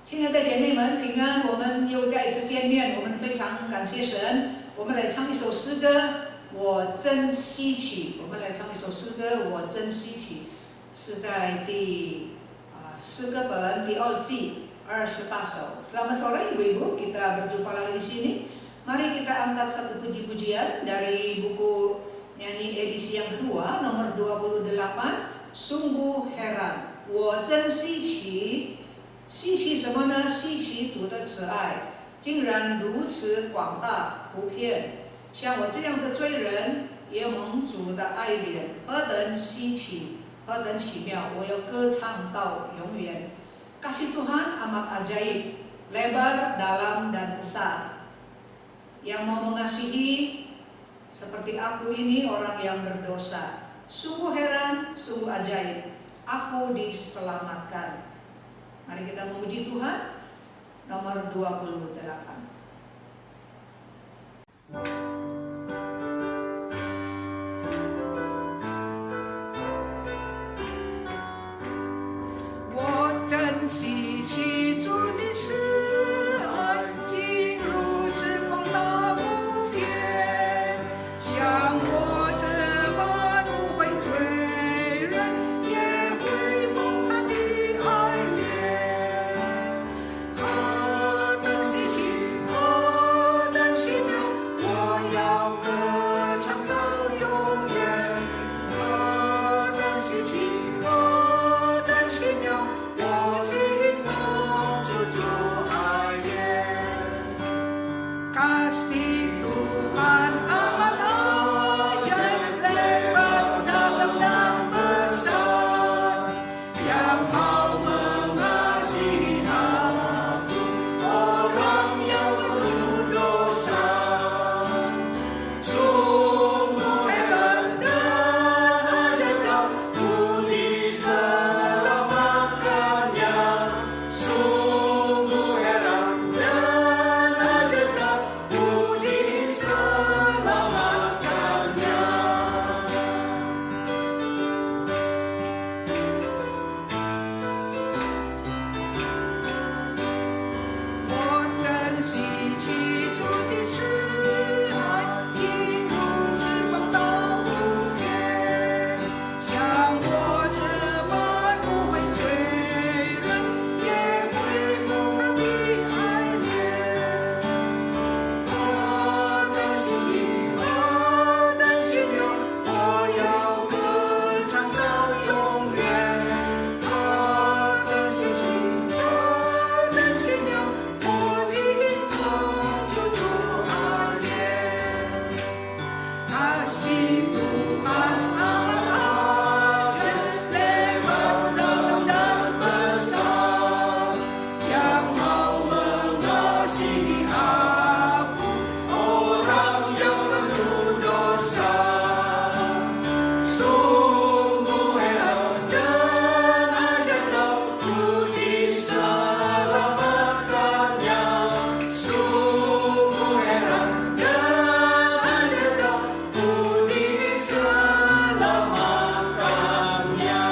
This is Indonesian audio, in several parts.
亲爱的姐妹们，平安！我们又再一次见面，我们非常感谢神。我们来唱一首诗歌，我真稀奇。我们来唱一首诗歌，我真稀奇，是在诗歌本第2季28首. Selamat sore ibu-ibu, kita berjumpa lagi di sini. Mari kita angkat satu puji-pujian dari buku nyanyi edisi yang kedua, nomor 28. Sungguh heran, 我真稀奇。稀奇什么呢？稀奇主的慈爱竟然如此广大普遍，像我这样的罪人也蒙主的爱怜，何等稀奇，何等奇妙！我要歌唱到永远。Kasih Tuhan amat ajaib, lebar, dalam dan besar. Yang mau mengasihi seperti aku ini orang yang berdosa. Sungguh heran, sungguh ajaib, aku diselamatkan. Mari kita memuji Tuhan. Nomor 28. 我真稀奇主的慈爱，竟如此广大普遍，像我这般无悔罪人也会蒙他的爱怜。何等稀奇，何等奇妙，我要歌唱到永远。何等稀奇，何等奇妙，我竟蒙主爱怜。Kasih Tuhan amat ajaib, lebar, dalam dan besar, yang mau mengasihi aku, orang yang penuh dosa. Sungguh heran dan ajaib, ku diselamatkannya. Sungguh heran dan ajaib, ku diselamatkannya.我真稀奇主的慈爱，竟如此广大普遍，像我这般无悔罪人也会蒙他的爱怜。何等稀奇，何等奇妙，我要歌唱到永远。何等稀奇，何等奇妙，我竟蒙主爱怜。Kasih Tuhan amat ajaib, lebar, dalam dan besar, yang mau mengasihi aku, orang yang penuh dosa. Sungguh heran dan ajaib, ku diselamatkannya. Sungguh heran dan ajaib, ku diselamatkannya.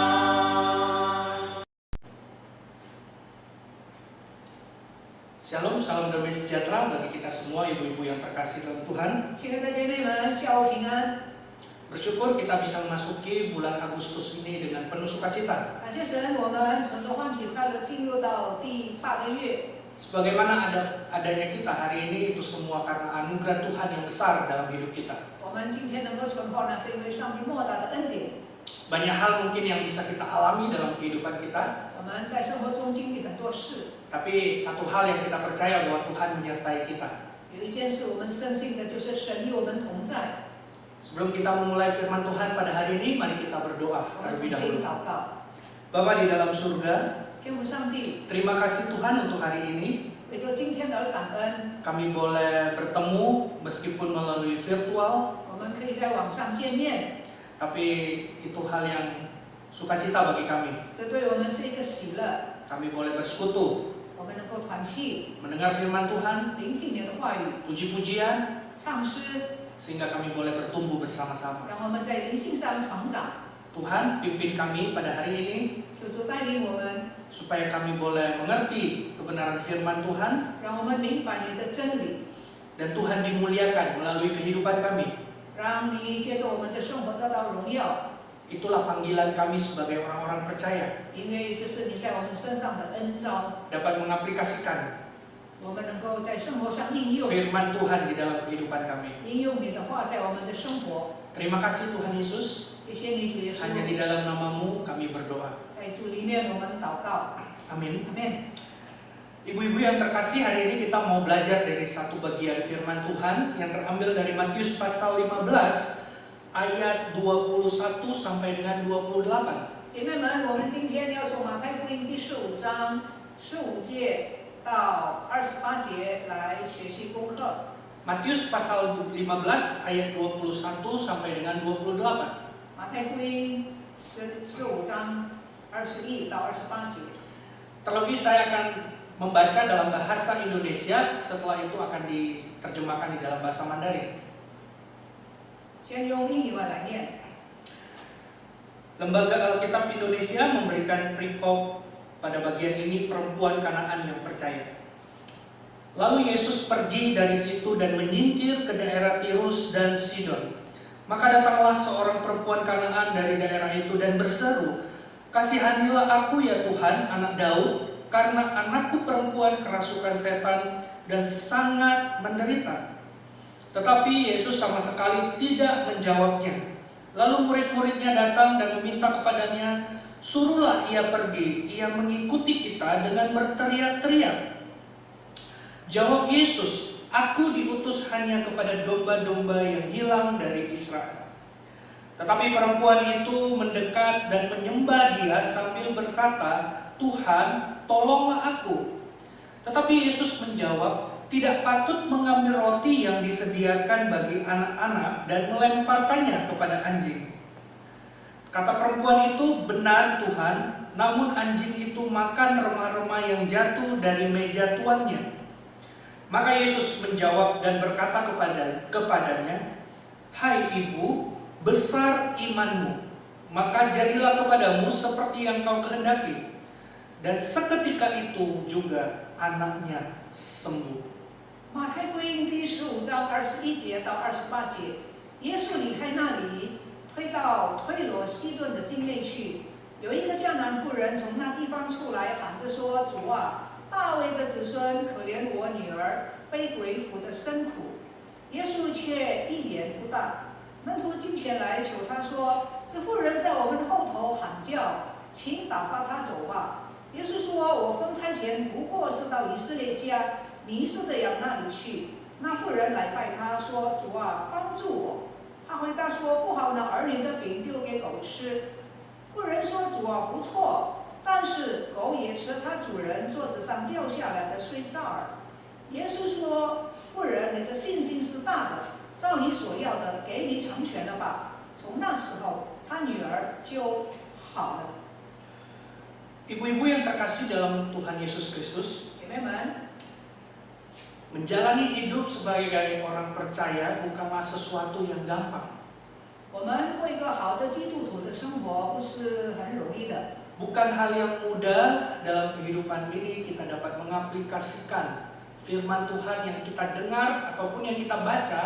Shalom, salam damai sejahtera bagi kita semua ibu-ibu yang terkasih dalam Tuhan. 亲爱的姐妹们，下午平安。 Bersyukur kita bisa memasuki bulan Agustus ini dengan penuh sukacita. 感谢神，我们从着欢喜快乐进入到第8个月。 Sebagaimana adanya kita hari ini itu semua karena anugerah Tuhan yang besar dalam hidup kita. 我们今天能够存活呢，是因为上帝莫大的恩典。 Banyak hal mungkin yang bisa kita alami dalam kehidupan kita, 我们在生活中经历很多事， tapi satu hal yang kita percaya bahwa Tuhan menyertai kita. 有一件事我们深信的就是神与我们同在。 Sebelum kita memulai firman Tuhan pada hari ini, mari kita berdoa 我们 terlebih 同心 dahulu. 祷告， Bapa di dalam surga, 天父上帝， terima kasih Tuhan untuk hari ini. 为着今天而感恩， Kami boleh bertemu meskipun melalui virtual, 我们可以在网上见面， tapi itu hal yang sukacita bagi kami. 这对我们是一个喜乐。 Kami boleh bersekutu, 我们能够团契， mendengar firman Tuhan, 聆听你的话语， puji-pujian, 唱诗， sehingga kami boleh bertumbuh bersama-sama. 让我们在灵性上成长。 Tuhan, pimpin kami pada hari ini, 求主带领我们， supaya kami boleh mengerti kebenaran firman Tuhan, 让我们明白你的真理， dan Tuhan dimuliakan melalui kehidupan kami. 让你借着我们的生活得到荣耀， Itulah panggilan kami sebagai orang-orang percaya, 因为这是你在我们身上的恩召， dapat mengaplikasikan 我们能够在生活上应用， firman Tuhan di dalam kehidupan kami. 应用你的话在我们的生活。 Terima kasih Tuhan Yesus, 谢谢你主耶稣， hanya di dalam nama-Mu kami berdoa. 在主里面我们祷告， Amin. 阿门。 Ibu-ibu yang terkasih, hari ini kita mau belajar dari satu bagian firman Tuhan yang terambil dari Matius pasal 15 ayat 21 sampai dengan 28. 姐妹们，我们今天要从马太福音第15章15节到28节来学习功课。 Matius pasal 15 ayat 21 sampai dengan 28. 马太福音15章21到28节。 Terlebih saya akan membaca dalam bahasa Indonesia, setelah itu akan diterjemahkan di dalam bahasa Mandarin. 先用英文来念。 Lembaga Alkitab Indonesia memberikan perikop pada bagian ini, perempuan Kanaan yang percaya. Lalu Yesus pergi dari situ dan menyingkir ke daerah Tirus dan Sidon. Maka datanglah seorang perempuan Kanaan dari daerah itu dan berseru, "Kasihanilah aku ya Tuhan, anak Daud, karena anakku perempuan kerasukan setan dan sangat menderita." Tetapi Yesus sama sekali tidak menjawabnya. Lalu murid-muridnya datang dan meminta kepadanya, "Suruhlah ia pergi, ia mengikuti kita," dengan berteriak-teriak. Jawab Yesus, "Aku diutus hanya kepada domba-domba yang hilang dari Israel." Tetapi perempuan itu mendekat dan menyembah Dia sambil berkata, "Tuhan, tolonglah aku." Tetapi Yesus menjawab, "Tidak patut mengambil roti yang disediakan bagi anak-anak dan melemparkannya kepada anjing." Kata perempuan itu, "Benar Tuhan, namun anjing itu makan remah-remah yang jatuh dari meja tuannya." Maka Yesus menjawab dan berkata kepadanya, "Hai ibu, besar imanmu, maka jadilah kepadamu seperti yang kau kehendaki." Dan seketika itu juga anaknya sembuh. 马太福音第15章21节到28节，耶稣离开那里，退到推罗西顿的境内去。有一个迦南妇人从那地方出来，喊着说：“主啊，大卫的子孙，可怜我女儿被鬼附的深苦。”耶稣却一言不答。门徒进前来求他说：“这妇人在我们后头喊叫，请打发她走吧。”耶稣说：“我分差遣不过是到以色列家迷失的羊那里去。”那妇人来拜他说：“主啊，帮助我。”他回答说：“不好拿儿女的饼丢给狗吃。”妇人说：“主啊，不错，但是狗也吃它主人桌子上掉下来的碎渣儿。”耶稣说：“妇人，你的信心是大的，照你所要的，给你成全了吧。”从那时候，他女儿就好了。 Ibu-ibu yang terkasih dalam Tuhan Yesus Kristus, 姐妹们， menjalani hidup sebagai orang percaya bukanlah sesuatu yang gampang. 我们过一个好的基督徒的生活不是很容易的， Bukan hal yang mudah dalam kehidupan ini kita dapat mengaplikasikan firman Tuhan yang kita dengar ataupun yang kita baca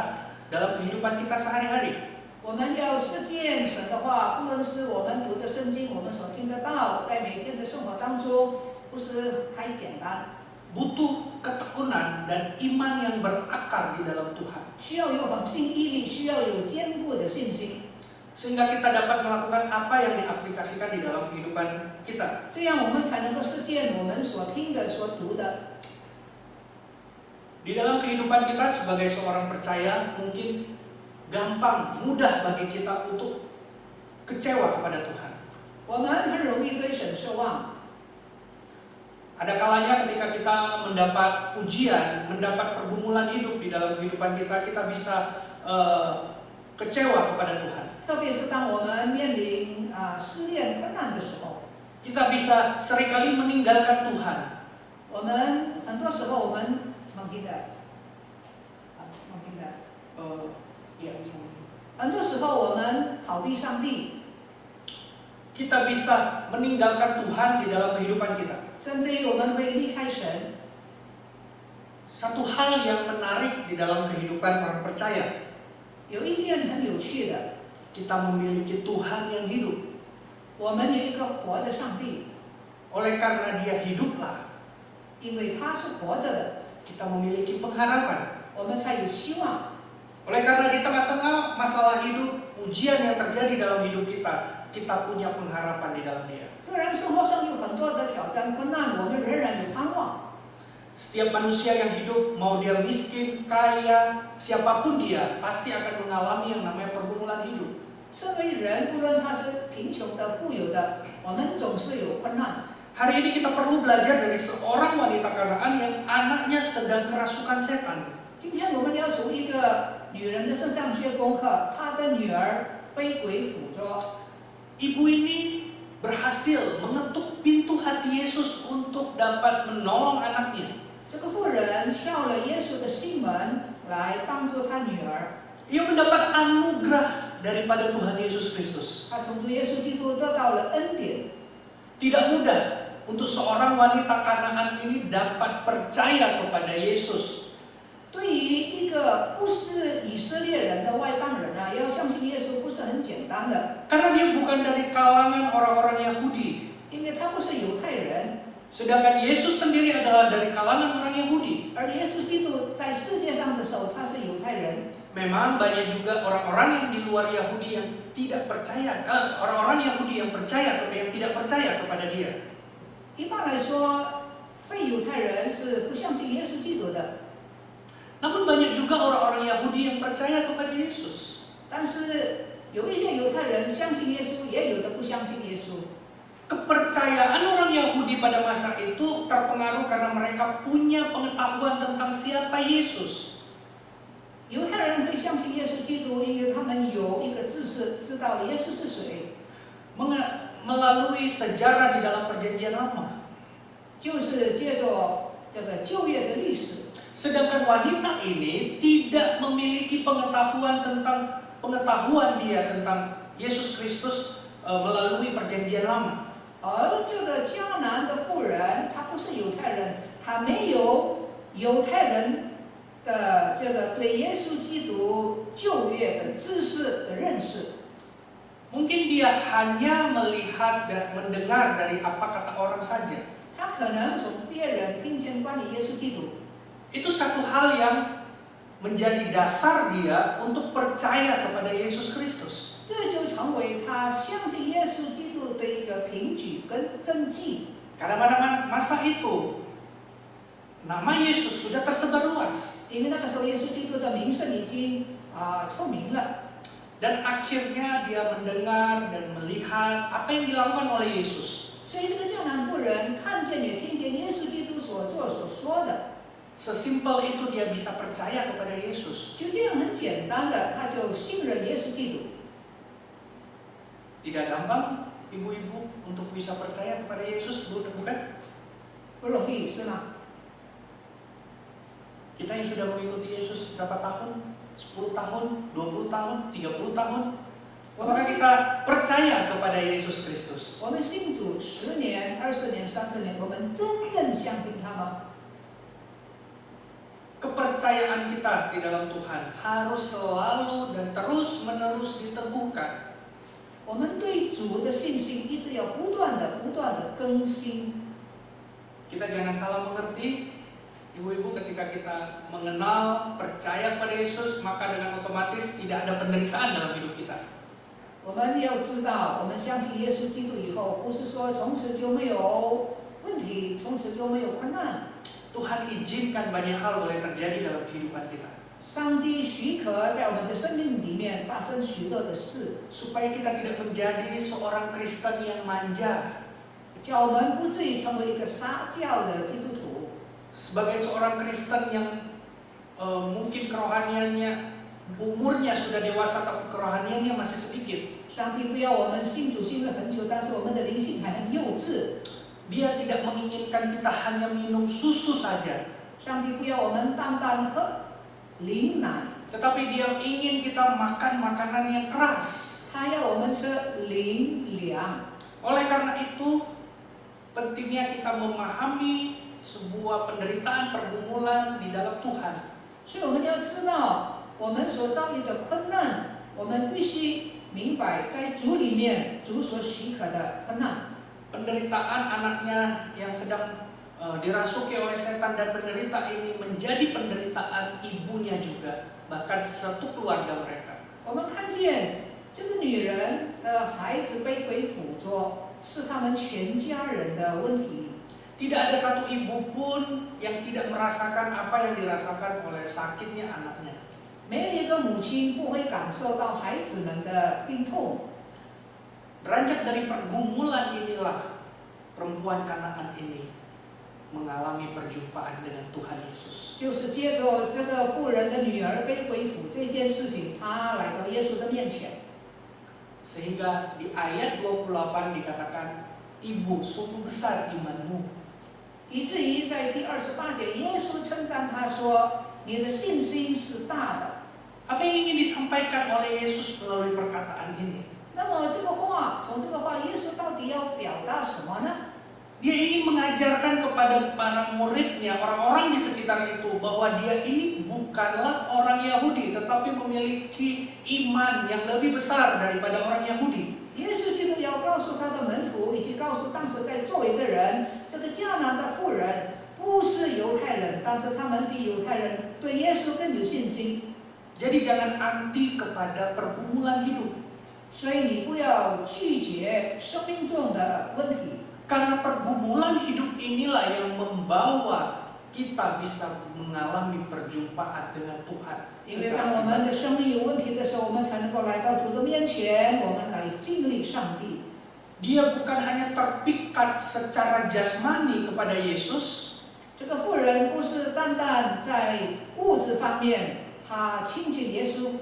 dalam kehidupan kita sehari-hari. 我们要实践神的话，不论是我们读的圣经，我们所听得到，在每天的生活当中，不是太简单， Butuh ketekunan dan iman yang berakar di dalam Tuhan, 需要有恒心毅力，需要有坚固的信心， sehingga kita dapat melakukan apa yang diaplikasikan di dalam kehidupan kita. 这样我们才能够实践我们所听的、所读的。 Di dalam kehidupan kita sebagai seorang percaya mungkin gampang, mudah bagi kita untuk kecewa kepada Tuhan. 我们很容易对神失望。 Ada kalanya ketika kita mendapat ujian, mendapat pergumulan hidup di dalam kehidupan kita, kita bisa kecewa kepada Tuhan. 特别是当我们面临试炼困难的时候， Kita bisa seringkali meninggalkan Tuhan. 我们很多时候我们很多时候我们逃避上帝。kita bisa meninggalkan Tuhan di dalam kehidupan kita. 甚至于我们会离开神。 Satu hal yang menarik di dalam kehidupan orang percaya, 有一件很有趣的， kita memiliki Tuhan yang hidup. 我们有一个活的上帝， Oleh karena Dia hiduplah, 因为他是活着的， kita memiliki pengharapan. 我们才有希望。 Oleh karena di tengah-tengah masalah hidup, ujian yang terjadi dalam hidup kita, kita punya pengharapan di dalam Dia. 虽然生活上有很多的挑战困难，我们仍然有盼望。 Setiap manusia yang hidup, mau dia miskin, kaya, siapapun dia, pasti akan mengalami yang namanya pergumulan hidup. 身为人，无论他是贫穷的、富有的，我们总是有困难。 Hari ini kita perlu belajar dari seorang wanita Kanaan yang anaknya sedang kerasukan setan. 今天我们要从一个女人的身上学功课，她的女儿被鬼附着。 Ibu ini berhasil mengetuk pintu hati Yesus untuk dapat menolong anaknya. 这个妇人敲了耶稣的心门，来帮助她女儿。 Ia mendapat anugerah daripada Tuhan Yesus Kristus. 她从主耶稣基督得到了恩典。 Tidak mudah untuk seorang wanita Kanaan ini dapat percaya kepada Yesus. 对于一个不是以色列人的外邦人啊，要相信耶稣不是很简单的， Karena dia bukan dari kalangan orang-orang Yahudi. 因为他不是犹太人， Sedangkan Yesus sendiri adalah dari kalangan orang Yahudi. 而耶稣基督在世界上的时候，他是犹太人。 Memang banyak juga orang-orang yang di luar Yahudi yang tidak percaya, orang-orang Yahudi yang percaya, yang tidak percaya kepada Dia. 一般来说，非犹太人是不相信耶稣基督的， Namun banyak juga orang-orang Yahudi yang percaya kepada Yesus. 但是有一些犹太人相信耶稣，也有的不相信耶稣。 Kepercayaan orang Yahudi pada masa itu terpengaruh karena mereka punya pengetahuan tentang siapa Yesus. 犹太人会相信耶稣基督，因为他们有一个知识，知道耶稣是谁， Melalui sejarah di dalam Perjanjian Lama. 就是借着这个旧约的历史。 Sedangkan wanita ini tidak memiliki pengetahuan dia tentang Yesus Kristus melalui Perjanjian Lama. 而这个迦南的妇人，她不是犹太人，她没有犹太人的这个对耶稣基督旧约的知识的认识。 Mungkin dia hanya melihat dan mendengar dari apa kata orang saja. 她可能从别人听见关于耶稣基督， Itu satu hal yang menjadi dasar dia untuk percaya kepada Yesus Kristus. 这就成为她相信耶稣基督的一个凭据跟根基。 Karena pada masa itu nama Yesus sudah tersebar luas. 因为那个时候耶稣基督的名声已经出名了。 Dan akhirnya dia mendengar dan melihat apa yang dilakukan oleh Yesus. 所以这个迦南妇人看见也听见耶稣基督所做所说的， Sesimpel itu dia bisa percaya kepada Yesus. 就这样很简单的，他就信任耶稣基督。 Tidak gampang ibu-ibu untuk bisa percaya kepada Yesus, bukan? 不容易是吗？ Kita yang sudah mengikuti Yesus berapa tahun? 10 tahun, 20 tahun, 30 tahun. Apakah kita percaya kepada Yesus Kristus? 我们信主10年、20年、30年，我们真正相信他吗？ Kepercayaan kita di dalam Tuhan harus selalu dan terus-menerus diteguhkan. 我们对主的信心一直要不断的更新。 Kita jangan salah mengerti, ibu-ibu, ketika kita mengenal, percaya pada Yesus, maka dengan otomatis tidak ada penderitaan dalam hidup kita. 我们要知道，我们相信耶稣基督以后，不是说从此就没有问题，从此就没有困难。 Tuhan izinkan banyak hal boleh terjadi dalam kehidupan kita. 上帝许可在我们的生命里面发生许多的事， Supaya kita tidak menjadi seorang Kristen yang manja. 叫我们不至于成为一个撒娇的基督徒。 Sebagai seorang Kristen yang mungkin kerohaniannya, umurnya sudah dewasa tapi kerohaniannya masih sedikit. 上帝不要我们信主信了很久，但是我们的灵性还很幼稚。 Dia tidak menginginkan kita hanya minum susu saja. 上帝不要我们单单喝灵奶， Tetapi dia ingin kita makan makanan yang keras. 他要我们吃灵粮。Oleh karena itu, pentingnya kita memahami sebuah penderitaan pergumulan di dalam Tuhan. 所以我们要知道，我们所遭遇的困难，我们必须明白，在主里面，主所许可的困难。 Penderitaan anaknya yang sedang dirasuki oleh setan dan penderita ini menjadi penderitaan ibunya juga, bahkan satu keluarga mereka. 我们看见这个女人的孩子被鬼附着，是他们全家人的问题。 Tidak ada satu ibu pun yang tidak merasakan apa yang dirasakan oleh sakitnya anaknya. 没有一个母亲不会感受到孩子们的病痛。 Beranjak dari pergumulan inilah perempuan Kanaan ini mengalami perjumpaan dengan Tuhan Yesus. 就是接着这个妇人的女儿被鬼附这件事情，她来到耶稣的面前。 Sehingga di ayat 28 dikatakan, Ibu, sungguh besar imanmu. 以至于在第28节，耶稣称赞他说：“你的信心是大的。” Apa yang ingin disampaikan oleh Yesus melalui perkataan ini? 那么这个话，从这个话，耶稣到底要表达什么呢？ Dia ingin mengajarkan kepada para muridnya, orang-orang di sekitar itu, bahwa dia ini bukanlah orang Yahudi, tetapi memiliki iman yang lebih besar daripada orang Yahudi. 耶稣基督要告诉他的门徒，以及告诉当时在座位的人，这个迦南的妇人不是犹太人，但是他们比犹太人对耶稣更有信心。 Jadi jangan anti kepada pergumulan hidup. 所以你不要拒绝生命中的问题。 Karena pergumulan hidup inilah yang membawa kita bisa mengalami perjumpaan dengan Tuhan. 因为当我们的生命有问题的时候，我们才能够来到主的面前，我们来经历上帝。 Dia bukan hanya terpikat secara jasmani kepada Yesus, 这个妇人不是单单在物质方面，她亲近耶稣，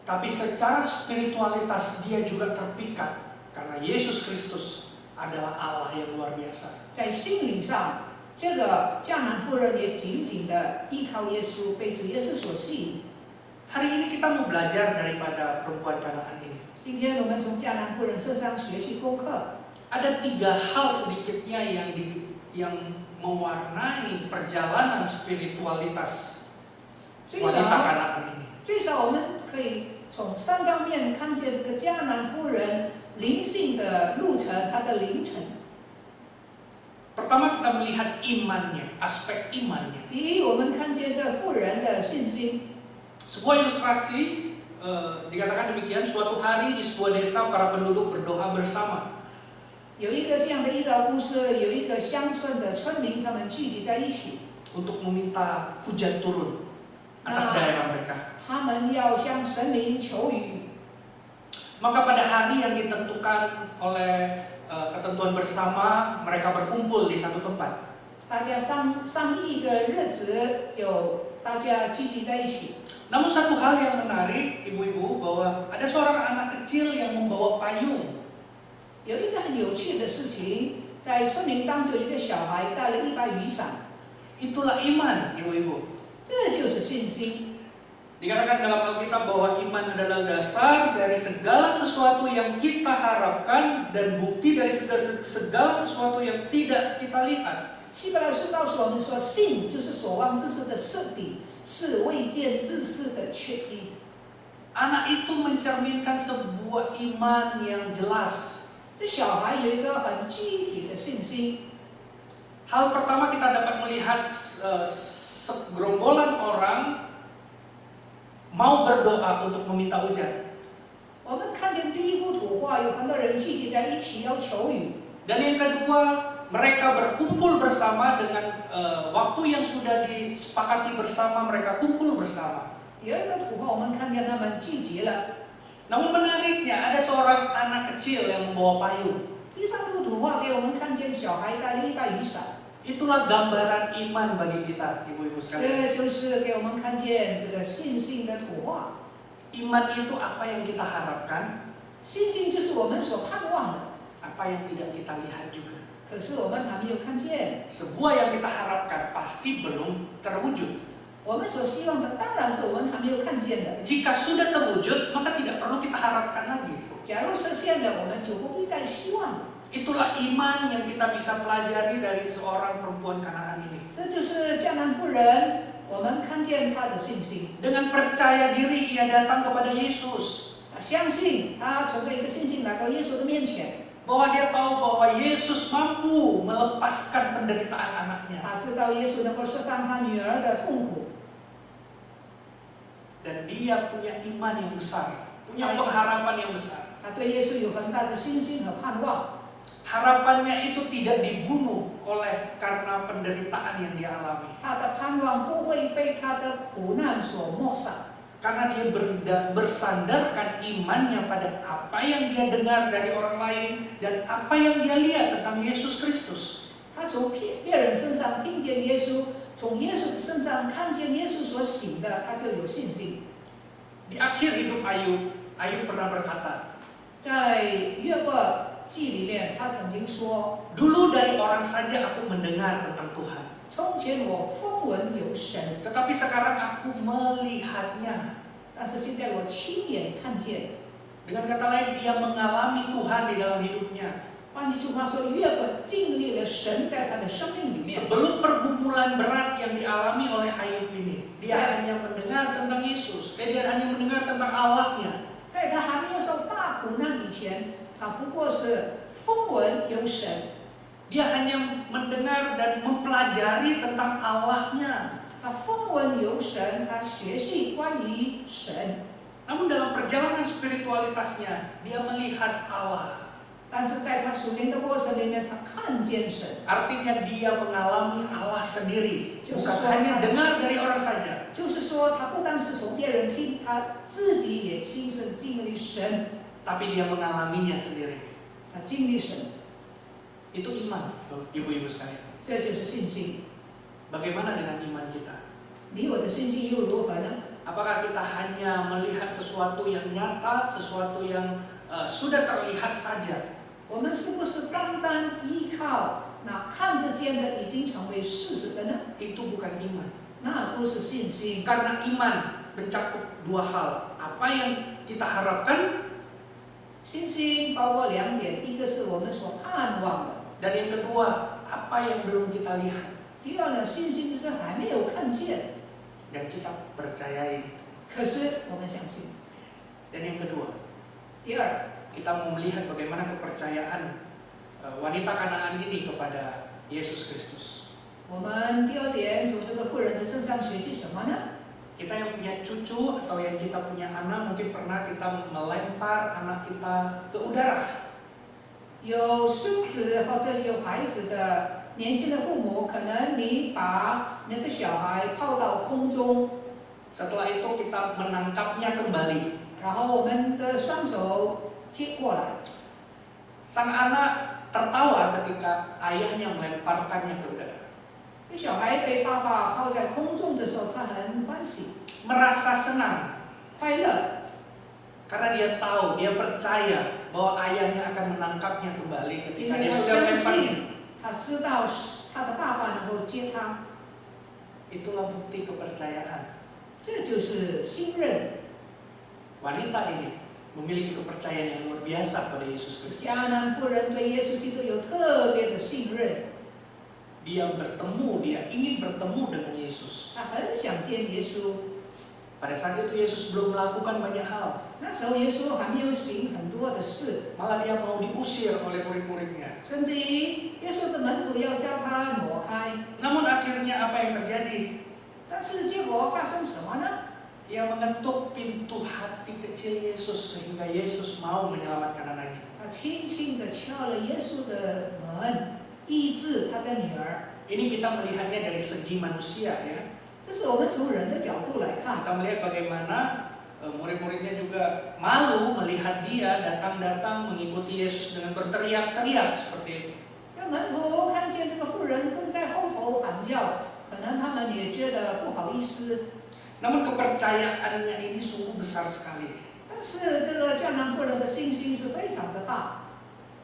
tapi secara spiritualitas dia juga terpikat karena Yesus Kristus adalah Allah yang luar biasa. 在心灵上，这个迦南妇人也紧紧的依靠耶稣，被主耶稣所吸引。 Hari ini kita mau belajar daripada perempuan Kanaan ini. 今天我们从迦南妇人身上学习功课， Ada 3 hal sedikitnya yang mewarnai perjalanan spiritualitas 最 wanita 少 Kanaan ini. 最少我们可以从3方面看见这个迦南妇人灵性的路程，她的灵程。 Pertama kita melihat imannya, aspek imannya. 第一，我们看见这妇人的信心。 Sebuah ilustrasi dikatakan demikian, suatu hari di sebuah desa para penduduk berdoa bersama. 有一个这样的医疗故事，有一个乡村的村民，他们聚集在一起， Untuk meminta hujan turun atas daerah mereka. 他们要向神明求雨。 Maka pada hari yang ditentukan oleh ketentuan bersama, mereka berkumpul di satu tempat. 大家商议一个日子，就大家聚集在一起。 Namun satu hal yang menarik, ibu-ibu, bahwa ada seorang anak kecil yang membawa payung. 有一个很有趣的事情，在村民当中有一个小孩带了一把雨伞， Itulah iman, ibu-ibu. 这就是信心。 Dikatakan dalam Alkitab bahwa iman adalah dasar dari segala sesuatu yang kita harapkan dan bukti dari segala sesuatu yang tidak kita lihat. 希伯来书告诉我们说，信就是所望之事的实底，是未见之事的确据。 Anak itu mencerminkan sebuah iman yang jelas. 这小孩有一个很具体的信心。 Hal pertama kita dapat melihat segerombolan orang mau berdoa untuk meminta hujan. 我们看见第一幅图画，有很多人聚集在一起要求雨。 Dan yang kedua, mereka berkumpul bersama dengan waktu yang sudah disepakati bersama, mereka kumpul bersama. 第二个图画，我们看见他们聚集了。 Namun menariknya ada seorang anak kecil yang membawa payung. 第三幅图画给我们看见小孩带了一把雨伞。 Itulah gambaran iman bagi kita, ibu-ibu 这 sekalian. 就是给我们看见这个信心的图画。 Iman itu apa yang kita harapkan, 信心就是我们所盼望的， apa yang tidak kita lihat juga. 可是我们还没有看见。 Sebuah yang kita harapkan pasti belum terwujud. 我们所希望的，当然是我们还没有看见的。 Jika sudah terwujud, maka tidak perlu kita harapkan lagi. 假如实现了，我们就不必再希望了。Itulah iman yang kita bisa pelajari dari seorang perempuan Kanaan ini. 这就是迦南妇人，我们看见她的信心， Dengan percaya diri ia datang kepada Yesus. 相信她从这一个信心来到耶稣的面前， Bahwa dia tahu bahwa Yesus mampu melepaskan penderitaan anaknya. 她知道耶稣能够释放她女儿的痛苦， Dan dia punya iman yang besar, punya pengharapan yang besar. 她对耶稣有很大的信心和盼望。 Harapannya itu tidak dibunuh oleh karena penderitaan yang dia alami. 她的盼望不会被她的苦难所抹杀， Karena dia bersandarkan imannya pada apa yang dia dengar dari orang lain dan apa yang dia lihat tentang Yesus Kristus. 她从别人身上听见耶稣，从耶稣身上看见耶稣所行的，她就有信心。 Di akhir hidup Ayub, Ayub pernah berkata, 在约伯记里面，他曾经说 "Dulu dari orang saja aku mendengar tentang Tuhan, 从前我风闻有神， tetapi sekarang aku melihatnya." 但是现在我亲眼看见。 Dengan kata lain, dia mengalami Tuhan di dalam hidupnya. 换句话说，约伯经历了神在他的生命里面。 Sebelum pergumulan berat yang dialami oleh Ayub ini, dia hanya mendengar tentang Yesus, dia hanya mendengar tentang Allahnya. 在他还没有受大苦难以前，他不过是风闻有神， Dia hanya mendengar dan mempelajari tentang Allahnya. 他风闻有神，他学习关于神。 Namun dalam perjalanan spiritualitasnya, dia melihat Allah. 但是在他属灵的过程里面，他看见神， Artinya dia mengalami Allah sendiri, bukan Justru hanya Allah. dengar dari orang saja. 就是说，他不单是从别人听，他自己也亲身经历神， Tapi dia mengalaminya sendiri. 他经历神， Itu iman, ibu-ibu sekalian. 这就是信心。 Bagaimana dengan iman kita? 你我的信心又如何呢？ Apakah kita hanya melihat sesuatu yang nyata, sesuatu yang sudah terlihat saja? 我们是不是单单依靠那看得见的已经成为事实的呢？ Itu bukan iman. 那不是信心。 Karena iman mencakup dua hal. Apa yang kita harapkan 信心包括两点，一个是我们所盼望的， dan yang kedua apa yang belum kita lihat 第二呢，信心就是还没有看见， dan kita percayai itu. 可是我们相信。 Dan yang kedua, 第二， kita mau melihat bagaimana kepercayaan wanita Kanaan ini kepada Yesus Kristus. 我们第二点从这个妇人的身上学习什么呢？ Kita yang punya cucu atau yang kita punya anak mungkin pernah kita melempar anak kita ke udara. 有孙子或者有孩子的年轻的父母，可能你把你的小孩抛到空中， Setelah itu kita menangkapnya kembali. 然后我们的双手接过来。 Sang anak tertawa ketika ayahnya melemparkannya ke udara. 这小孩被爸爸抛在空中的时候，他很欢喜、 Merasa senang 快乐， karena dia tahu, dia percaya bahwa ayahnya akan menangkapnya kembali 因 ketika 为 dia 他 sudah 相 melemparnya. 信，他知道他的爸爸能够接他， Itulah bukti kepercayaan. 这就是信任。 Wanita ini memiliki kepercayaan yang luar biasa pada Yesus Kristus. 迦南妇人对耶稣基督有特别的信任， Dia ingin bertemu dengan Yesus. 他很想见耶稣。 Pada saat itu Yesus belum melakukan banyak hal. 那时候耶稣还没有行很多的事， Malah dia mau diusir oleh murid-muridnya. 甚至于耶稣的门徒要叫他挪开。 Namun akhirnya apa yang terjadi? 但是结果发生什么呢？ Ia mengetuk pintu hati kecil Yesus sehingga Yesus mau menyelamatkan anaknya. 他轻轻地敲了耶稣的门，医治他的女儿。 Ini kita melihatnya dari segi manusia ya. 这是我们从人的角度来看， Kita melihat bagaimana murid-muridnya juga malu melihat dia datang-datang mengikuti Yesus dengan berteriak-teriak seperti itu. 这门徒看见这个妇人跟在后头喊叫，可能他们也觉得不好意思。 Namun kepercayaannya ini sungguh besar sekali. 但是这个迦南妇人的信心是非常的大。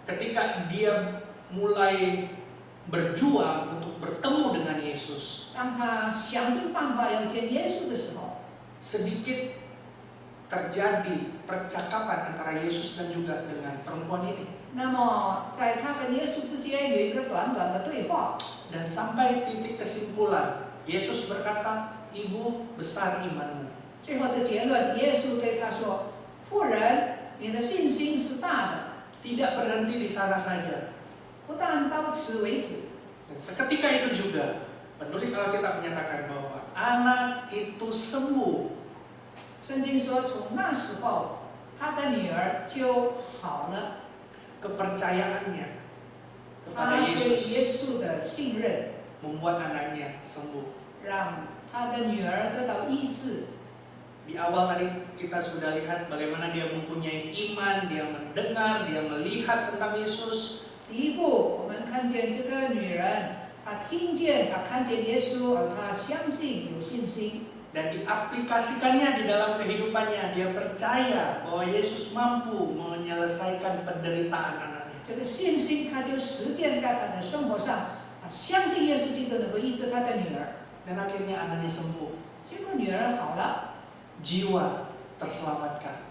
Ketika dia mulai berjuang untuk bertemu dengan Yesus, 当他想尽办法要见耶稣的时候， sedikit terjadi percakapan antara Yesus dan juga dengan perempuan ini. 那么在他跟耶稣之间有一个短短的对话， Dan sampai titik kesimpulan, Yesus berkata, "Ibu, besar imanmu." 最后的结论，耶稣对他说：“妇人，你的信心是大的， Tidak berhenti di sana saja. 不但到此为止。” Dan seketika itu juga, penulis Alkitab menyatakan bahwa anak itu sembuh. 圣经说，从那时候，他的女儿就好了。 Kepercayaannya 他 kepada 对耶 Yesus 稣的信任， membuat anaknya sembuh. 让他的女儿得到医治。 Di awal tadi kita sudah lihat bagaimana dia mempunyai iman, dia mendengar, dia melihat tentang Yesus. 第一步，我们看见这个女人，她听见，她看见耶稣，而她相信，有信心。 Dan diaplikasikannya di dalam kehidupannya, dia percaya bahwa Yesus mampu menyelesaikan penderitaan anaknya. 这个信心，她就实践在她的生活上，她相信耶稣基督能够医治她的女儿。 Dan akhirnya anaknya sembuh. 结果女儿好了， Jiwa terselamatkan.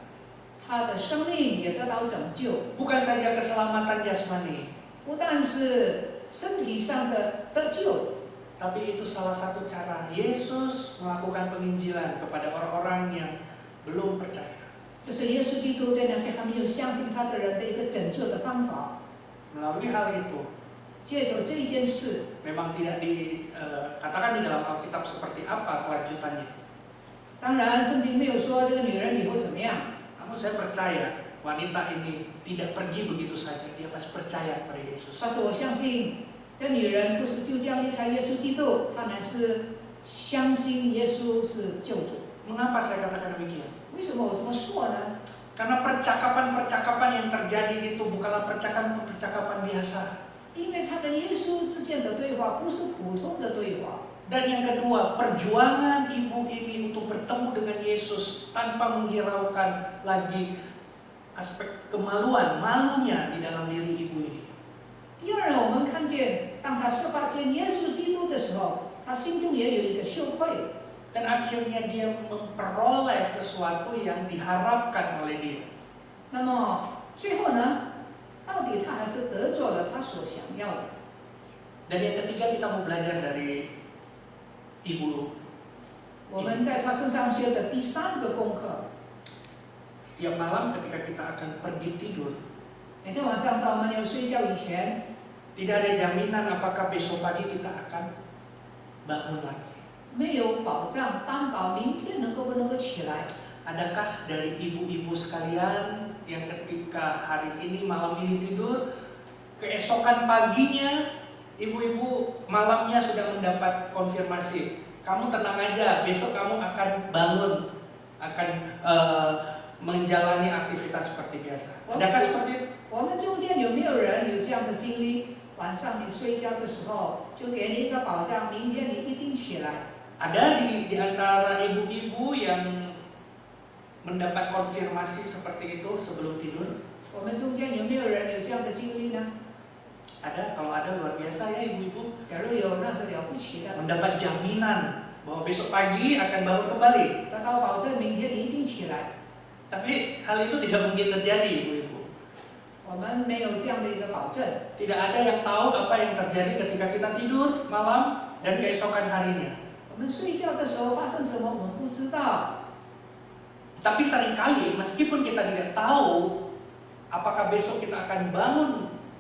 她的生命也得到拯救， Bukan saja keselamatan jasmani, 不但是身体上的得救。 tapi itu salah satu cara Yesus melakukan penginjilan kepada orang-orang yang belum percaya. 这是耶稣基督对那些还没有相信他的人的一个拯救的方法。 Melalui hal itu, 借着这一件事， memang tidak dikatakan di dalam Alkitab seperti apa kelanjutannya. 当然圣经没有说这个女人以后怎么样， Namun saya percaya wanita ini tidak pergi begitu saja. Dia pasti percaya kepada Yesus. 但是我相信这女人不是就这样离开耶稣基督，她乃是相信耶稣是救主。 Mengapa saya katakan demikian? 为什么我这么说呢？ Karena percakapan-percakapan yang terjadi itu bukanlah percakapan biasa. 因为她跟耶稣之间的对话不是普通的对话。 Dan yang kedua, perjuangan ibu ini untuk bertemu dengan Yesus tanpa menghiraukan lagi aspek kemaluan, malunya di dalam diri ibu ini. 第二呢，我们看见当她设法见耶稣基督的时候，她心中也有一个羞愧。 Dan akhirnya dia memperoleh sesuatu yang diharapkan oleh dia. 那么最后呢，到底她还是得着了她所想要的。 Dan yang ketiga kita mau belajar dari ibu. 我们在她身上学的第三个功课， Setiap malam ketika kita akan pergi tidur, 每天晚上到我们要睡觉以前， tidak ada jaminan apakah besok pagi kita akan bangun lagi. 没有保障担保明天能够起来。 Adakah dari ibu-ibu sekalian yang ketika hari ini malam ini tidur, keesokan paginya ibu-ibu malamnya sudah mendapat konfirmasi, kamu tenang aja, besok kamu akan bangun, akan menjalani aktivitas seperti biasa. Adakah seperti itu? 我们中间有没有人有这样的经历？晚上你睡觉的时候，就给你一个保障，明天你一定起来。 Ada di antara ibu-ibu yang mendapat konfirmasi seperti itu sebelum tidur? 我们中间有没有人有这样的经历呢？ Ada, kalau ada luar biasa ya ibu-ibu. 假如有，那是了不起的， Mendapat jaminan bahwa besok pagi akan bangun kembali. 得到保证，明天你一定起来。 Tapi hal itu tidak mungkin terjadi ibu-ibu. 我们没有这样的一个保证， Tidak ada yang tahu apa yang terjadi ketika kita tidur malam dan keesokan harinya. 我们睡觉的时候发生什么，我们不知道。 Tapi seringkali meskipun kita tidak tahu apakah besok kita akan bangun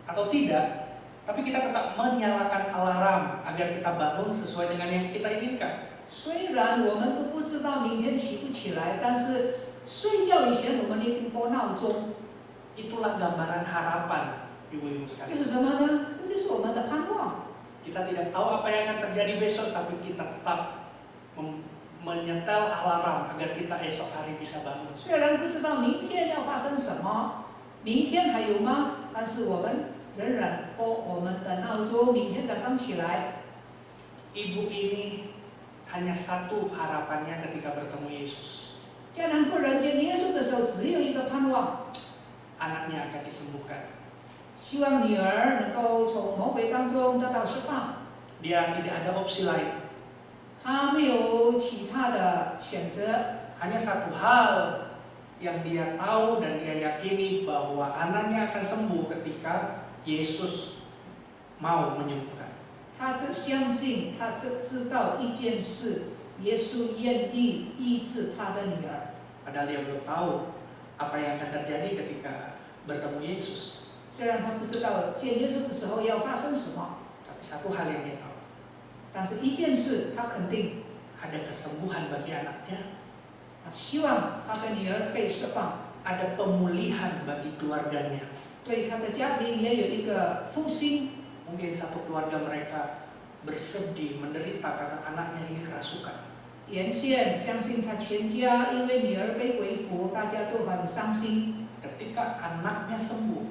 atau tidak, tapi kita tetap menyalakan alarm agar kita bangun sesuai dengan yang kita inginkan. 虽然我们都不知道明天起不起来，但是睡觉以前我们一定拨闹钟。 Itulah gambaran harapan ibu-ibu 这 sekalian. 是什么呢？这就是我们的盼望。 Kita tidak tahu apa yang akan terjadi besok, tapi kita tetap menyetel alarm agar kita esok hari bisa bangun. 虽然不知道明天要发生什么，明天还有吗？但是我们仍然拨我们的闹钟，明天早上起来。 Ibu ini hanya satu harapannya ketika bertemu Yesus. 迦南妇人见耶稣的时候，只有一个盼望， Anaknya akan disembuhkan. 希望女儿能够从魔鬼当中得到释放。 Dia tidak ada opsi lain. 她没有其他的选择， Hanya satu hal yang dia tahu dan dia yakini bahwa anaknya akan sembuh ketika Yesus mau menyembuhkan. 他只相信，他只知道一件事，耶稣愿意医治他的女儿。 Padahal dia belum tahu apa yang akan terjadi ketika bertemu Yesus. 虽然他不知道见耶稣的时候要发生什么， Tapi satu hal yang dia tahu, 但是一件事他肯定， ada kesembuhan bagi anaknya, 他希望他的女儿被释放， ada pemulihan bagi keluarganya. 对他的家庭也有一个复兴。 Mungkin satu keluarga mereka bersedih, menderita karena anaknya ini kerasukan. 原先相信他全家因为女儿被鬼附，大家都很伤心。 Ketika anaknya sembuh,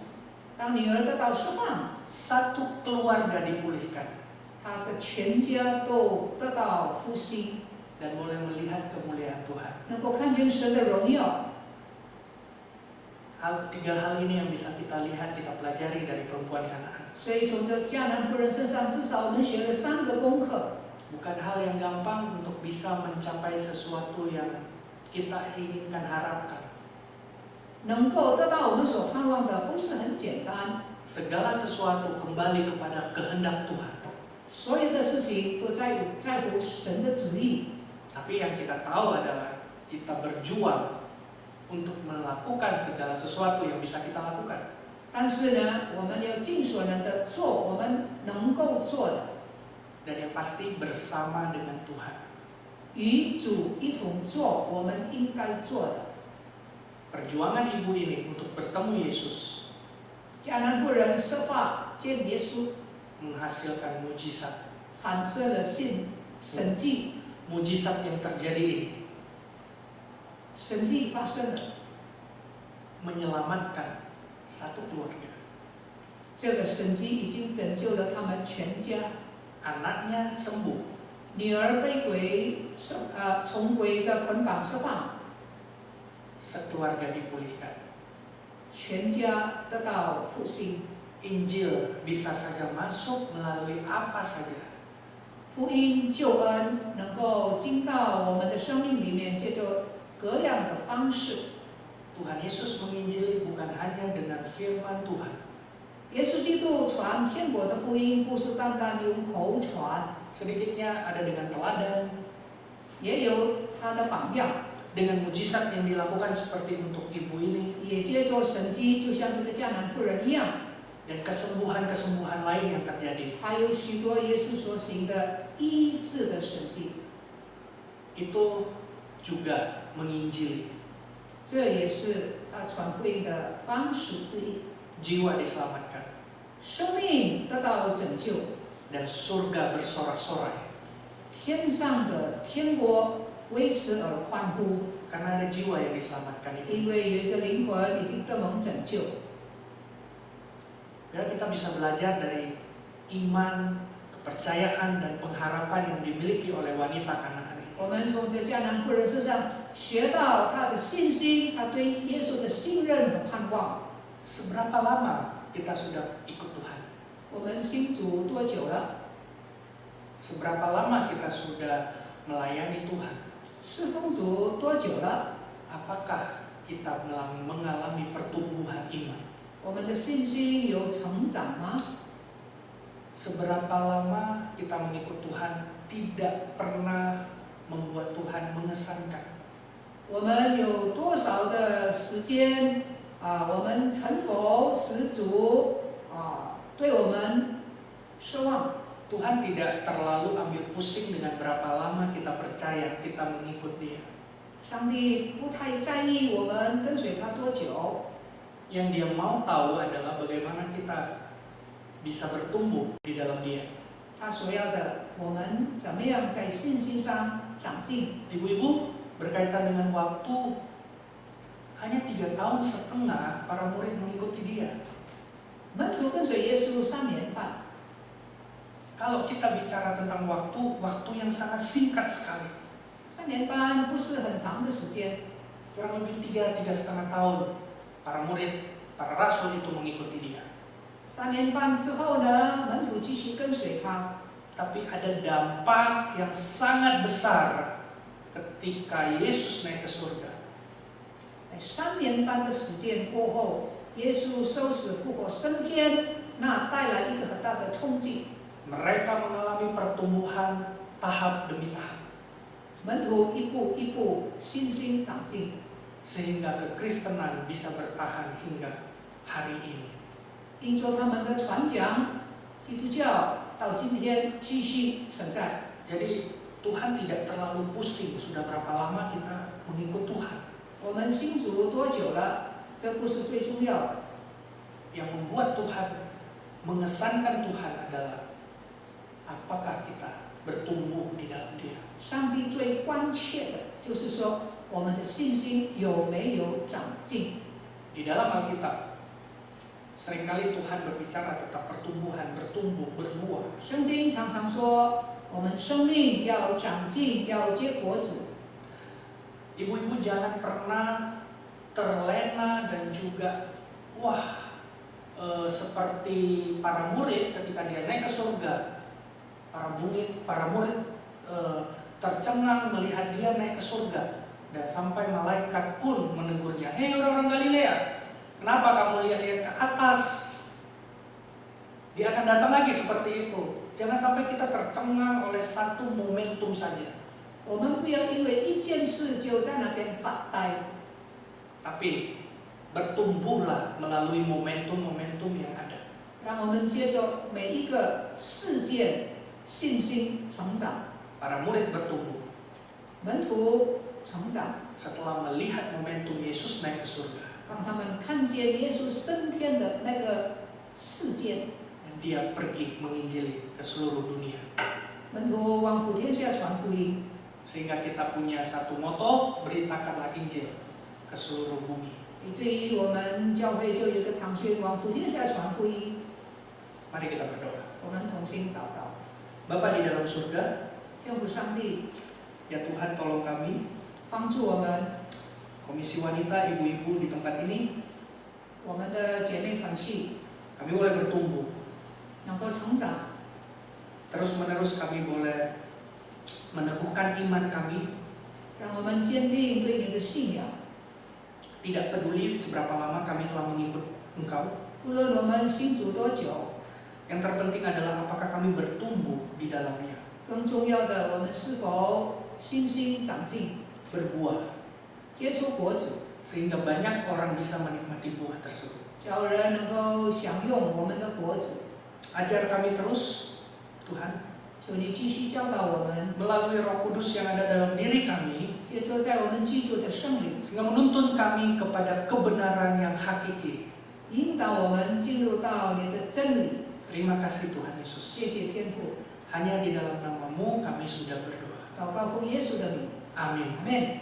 当女儿得到释放， satu keluarga dipulihkan 他的全家都得到复兴， dan mulai melihat kemuliaan Tuhan. 能够看见神的荣耀。 Tiga hal ini yang bisa kita lihat, kita pelajari dari perempuan Kanaan. 所以从这迦南妇人身上，至少我们学了3个功课。 Bukan hal yang gampang untuk bisa mencapai sesuatu yang kita inginkan, harapkan. 能够得到我们所盼望的不是很简单， Segala sesuatu kembali kepada kehendak Tuhan. 所有的事情都在乎神的旨意。 Tapi yang kita tahu adalah kita berjuang untuk melakukan segala sesuatu yang bisa kita lakukan. 但是呢，我们要尽所能的做我们能够做的， Dan yang pasti bersama dengan Tuhan. 与主一同做我们应该做的。 Perjuangan ibu ini untuk bertemu Yesus 迦南妇人设法见耶稣， menghasilkan mujizat. 产生了神迹， Mujizat yang terjadi ini 神迹发生了。 menyelamatkan satu keluarga. 这个神迹已经拯救了他们全家， Anaknya sembuh, 女儿被从鬼的捆绑释放， sekeluarga dipulihkan. 全家得到复兴。 Injil bisa saja masuk melalui apa saja. 福音救恩能够进到我们的生命里面，借着各样的方式。 Tuhan Yesus menginjili bukan hanya dengan firman Tuhan. 耶稣基督传天国的福音，不是单单用口传， Sedikitnya ada dengan teladan, 也有他的榜样， dengan mujizat yang dilakukan seperti untuk ibu ini, 也借着神迹，就像这个迦南妇人一样。 dan kesembuhan-kesembuhan lain yang terjadi. 还有许多耶稣所行的医治的神迹， Itu juga menginjili. 这也是他传福音的方式之一。 Jiwa diselamatkan 生命得到拯救， dan surga bersorak-sorai 天上的天国为此而欢呼， karena ada jiwa yang diselamatkan ini. 因为有一个灵魂已经得蒙拯救。 Biar kita bisa belajar dari iman, kepercayaan, dan pengharapan yang dimiliki oleh wanita Kanaan ini. 我们从这迦南妇人身上学到她的信心，她对耶稣的信任和盼望。 Seberapa lama kita sudah ikut Tuhan? 我们信主多久了？ Seberapa lama kita sudah melayani Tuhan? 侍奉主多久了？ Apakah kita mengalami pertumbuhan iman? 我们的信心有成长吗？ Seberapa lama kita mengikut Tuhan tidak pernah membuat Tuhan mengesankan? 我们有多少的时间我们成佛使主对我们失望？ Tuhan tidak terlalu ambil pusing dengan berapa lama kita percaya, kita mengikut Dia. 上帝不太在意我们跟随他多久， Yang Dia mau tahu adalah bagaimana kita bisa bertumbuh di dalam Dia. 他所要的我们怎么样在信心上长进。 Ibu-ibu, berkaitan dengan waktu, hanya 3 tahun setengah para murid mengikuti Dia. 门徒跟随耶稣3年半， Kalau kita bicara tentang waktu yang sangat singkat sekali. 3年半不是很长的时间， Kurang lebih 3,5 tahun para murid, para rasul itu mengikuti Dia. 3年半之后呢，门徒继续跟随他。 Tapi ada dampak yang sangat besar ketika Yesus naik ke surga. 在3年半的时间过后，耶稣受死复活升天，那带来一个很大的冲击。 Mereka mengalami pertumbuhan tahap demi tahap. 门徒一步一步信心长进， Sehingga kekristenan bisa bertahan hingga hari ini. 因着他们的传讲，基督教到今天继续存在。 Jadi Tuhan tidak terlalu pusing sudah berapa lama kita mengikut Tuhan. 我们信主多久了？这不是最重要的。 Yang membuat Tuhan mengesankan Tuhan adalah apakah kita bertumbuh di dalam Dia. 上帝最关切的就是说，我们的信心有没有长进？ Di dalam Alkitab, seringkali Tuhan berbicara tentang pertumbuhan, bertumbuh, berbuah. 圣经常常说，我们生命要长进，要结果子。 Ibu-ibu jangan pernah terlena dan juga seperti para murid ketika dia naik ke surga. Para murid tercengang melihat dia naik ke surga, dan sampai malaikat pun menegurnya, "Hei orang-orang Galilea, kenapa kamu lihat-lihat ke atas?" Dia akan datang lagi seperti itu. Jangan sampai kita tercengang oleh satu momentum saja. 我们不要因为一件事就在那边发呆， Tapi bertumbuhlah melalui momentum-momentum yang ada. 让我们接着每一个事件信心成长， Para murid bertumbuh 门徒成长。 setelah melihat momentum Yesus naik ke surga. 当他们看见耶稣升天的那个事件， Dan dia pergi menginjili ke seluruh dunia. 门徒往普天下传福音， Sehingga kita punya satu moto, beritakanlah Injil ke seluruh bumi. 以至于我们教会就有一个堂宣往普天下传福音。 Mari kita berdoa. 我们同心祷告， Bapa di dalam surga, 天父上帝 ya Tuhan tolong kami, 帮助我们， komisi wanita, ibu-ibu di tempat ini, 我们的姐妹团契 kami boleh bertumbuh. 能够成长， Terus-menerus kami boleh meneguhkan iman kami, 让我们坚定对你的信仰。 tidak peduli seberapa lama kami telah mengikut Engkau. 无论我们信主多久， Yang terpenting adalah apakah kami bertumbuh di dalamnya, 更重要的，我们是否信心长进， berbuah, 结出果子， sehingga banyak orang bisa menikmati buah tersebut. 叫人能够享用我们的果子。 Ajar kami terus, Tuhan, 求你继续教导我们， melalui Roh Kudus yang ada dalam diri kami, 接着在我们居住的圣灵， sehingga menuntun kami kepada kebenaran yang hakiki. 引导我们进入到你的真理。 Terima kasih Tuhan Yesus. 谢谢天父， Hanya di dalam nama-Mu kami sudah berdoa. 祷告奉耶稣的名， Amin. 阿门。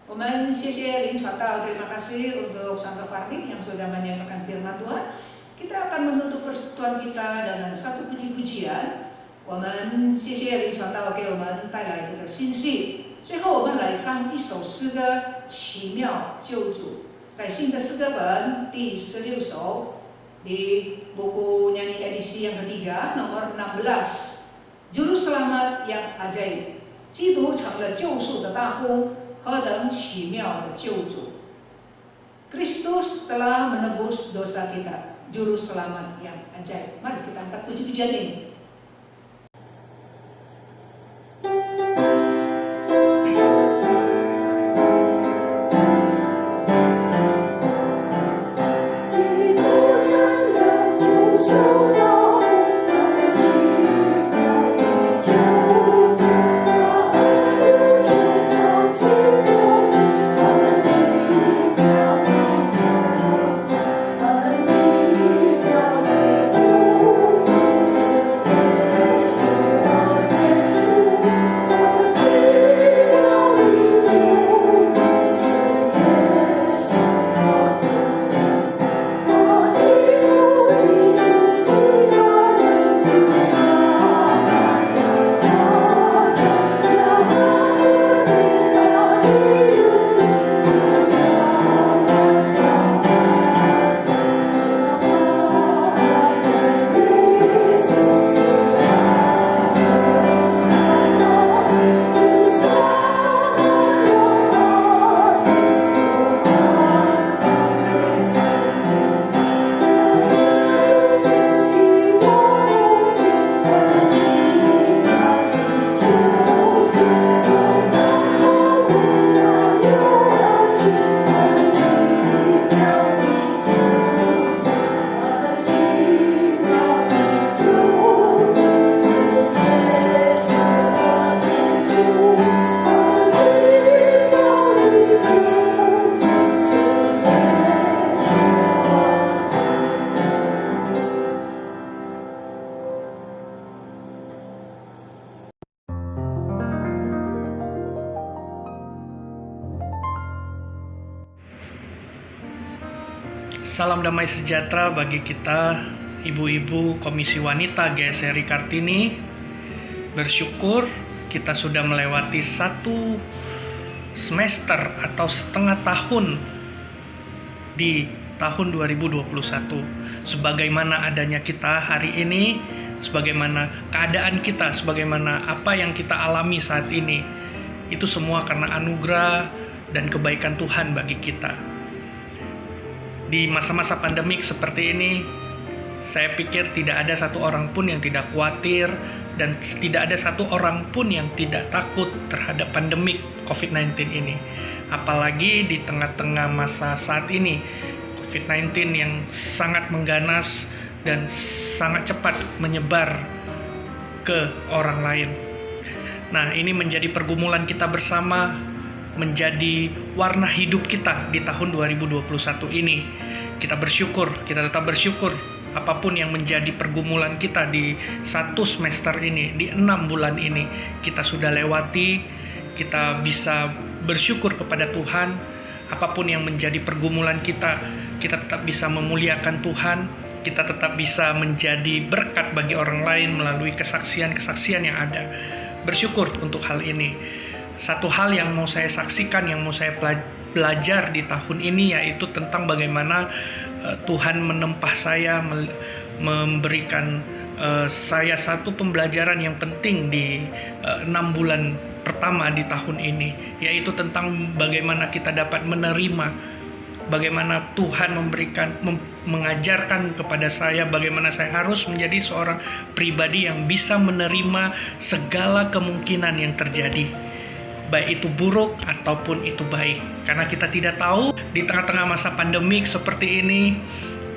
我们谢谢林传道，terima kasih untuk Santo Fahri yang sudah menyampaikan firman Tuhan. Kita akan menutup persekutuan kita dengan satu puji-pujian. 我们谢谢林传道给我们带来这个信息。最后，我们来唱一首诗歌《奇妙救主》，在新的诗歌本第16首di buku nyanyi edisi yang ketiga nomor 16, Juru Selamat yang Ajaib. 基督成了救赎的大功，何等奇妙的救主！ Kristus telah menebus dosa kita, Juru Selamat yang ajaib. Mari kita angkat puji-pujian ini. Salam damai sejahtera bagi kita, ibu-ibu Komisi Wanita GSRI Kartini. Bersyukur kita sudah melewati 1 semester atau setengah tahun di tahun 2021. Sebagaimana adanya kita hari ini, sebagaimana keadaan kita, sebagaimana apa yang kita alami saat ini, itu semua karena anugerah dan kebaikan Tuhan bagi kita. Di masa-masa pandemik seperti ini, saya pikir tidak ada satu orang pun yang tidak khawatir dan tidak ada satu orang pun yang tidak takut terhadap pandemik COVID-19 ini. Apalagi di tengah-tengah masa saat ini, COVID-19 yang sangat mengganas dan sangat cepat menyebar ke orang lain. Nah, ini menjadi pergumulan kita bersama, menjadi warna hidup kita di tahun 2021 ini. Kita tetap bersyukur apapun yang menjadi pergumulan kita di 1 semester ini, di 6 bulan ini, kita sudah lewati. Kita bisa bersyukur kepada Tuhan. Apapun yang menjadi pergumulan kita tetap bisa memuliakan Tuhan. Kita tetap bisa menjadi berkat bagi orang lain melalui kesaksian-kesaksian yang ada. Bersyukur untuk hal ini. Satu hal yang mau saya saksikan, yang mau saya belajar di tahun ini, yaitu tentang bagaimana Tuhan menempa saya, memberikan saya satu pembelajaran yang penting di 6 bulan pertama di tahun ini, yaitu tentang bagaimana kita dapat menerima, bagaimana Tuhan mengajarkan kepada saya bagaimana saya harus menjadi seorang pribadi yang bisa menerima segala kemungkinan yang terjadi, baik itu buruk ataupun itu baik. Karena kita tidak tahu di tengah-tengah masa pandemik seperti ini,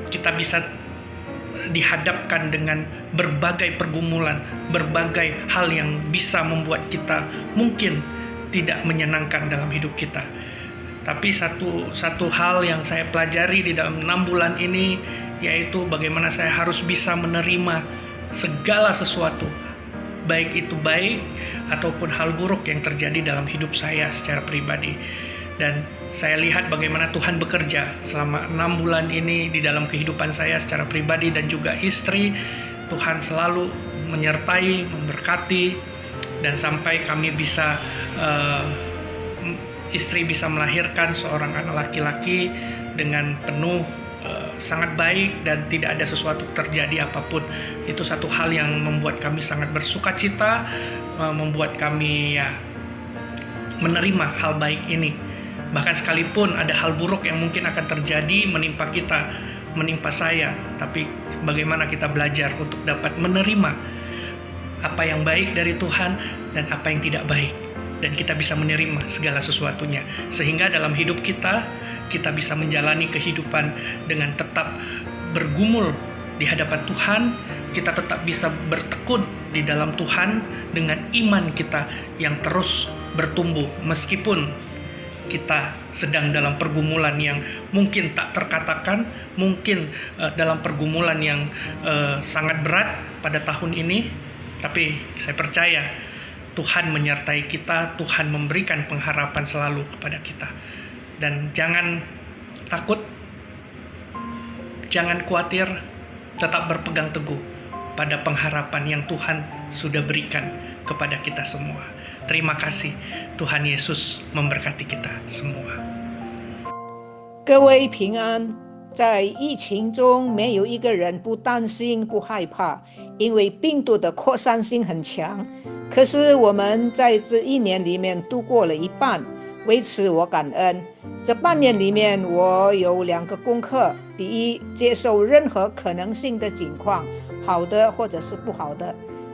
kita bisa dihadapkan dengan berbagai pergumulan, berbagai hal yang bisa membuat kita mungkin tidak menyenangkan dalam hidup kita. Tapi satu hal yang saya pelajari di dalam 6 bulan ini, yaitu bagaimana saya harus bisa menerima segala sesuatu, baik itu baik ataupun hal buruk yang terjadi dalam hidup saya secara pribadi. Dan saya lihat bagaimana Tuhan bekerja selama 6 bulan ini di dalam kehidupan saya secara pribadi dan juga istri. Tuhan selalu menyertai, memberkati, dan sampai kami bisa istri bisa melahirkan seorang anak laki-laki dengan penuh sangat baik dan tidak ada sesuatu terjadi apapun. Itu satu hal yang membuat kami sangat bersukacita, membuat kami menerima hal baik ini. Bahkan sekalipun ada hal buruk yang mungkin akan terjadi menimpa kita, menimpa saya, tapi bagaimana kita belajar untuk dapat menerima apa yang baik dari Tuhan dan apa yang tidak baik, dan kita bisa menerima segala sesuatunya, sehingga dalam hidup kita bisa menjalani kehidupan dengan tetap bergumul di hadapan Tuhan. Kita tetap bisa bertekun di dalam Tuhan dengan iman kita yang terus bertumbuh, meskipun kita sedang dalam pergumulan yang mungkin tak terkatakan, mungkin dalam pergumulan yang sangat berat pada tahun ini. Tapi saya percaya Tuhan menyertai kita, Tuhan memberikan pengharapan selalu kepada kita. Dan jangan takut, jangan khawatir, tetap berpegang teguh pada pengharapan yang Tuhan sudah berikan kepada kita semua. Terima kasih, Tuhan Yesus memberkati kita semua. 各位平安，在疫情中没有一个人不担心不害怕，因为病毒的扩散性很强。可是我们在这1年里面度过了一半，为此我感恩。这半年里面我有2个功课：第一，接受任何可能性的情况，好的或者是不好的；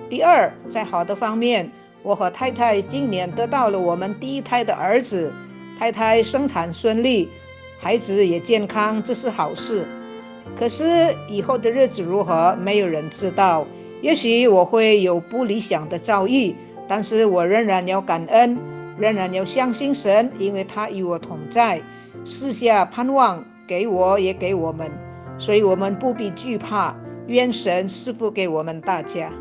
第二，在好的方面，我和太太今年得到了我们第1胎的儿子，太太生产顺利，孩子也健康，这是好事。可是以后的日子如何，没有人知道。也许我会有不理想的遭遇，但是我仍然要感恩，仍然要相信神，因为他与我同在，赐下盼望给我也给我们，所以我们不必惧怕。愿神赐福给我们大家。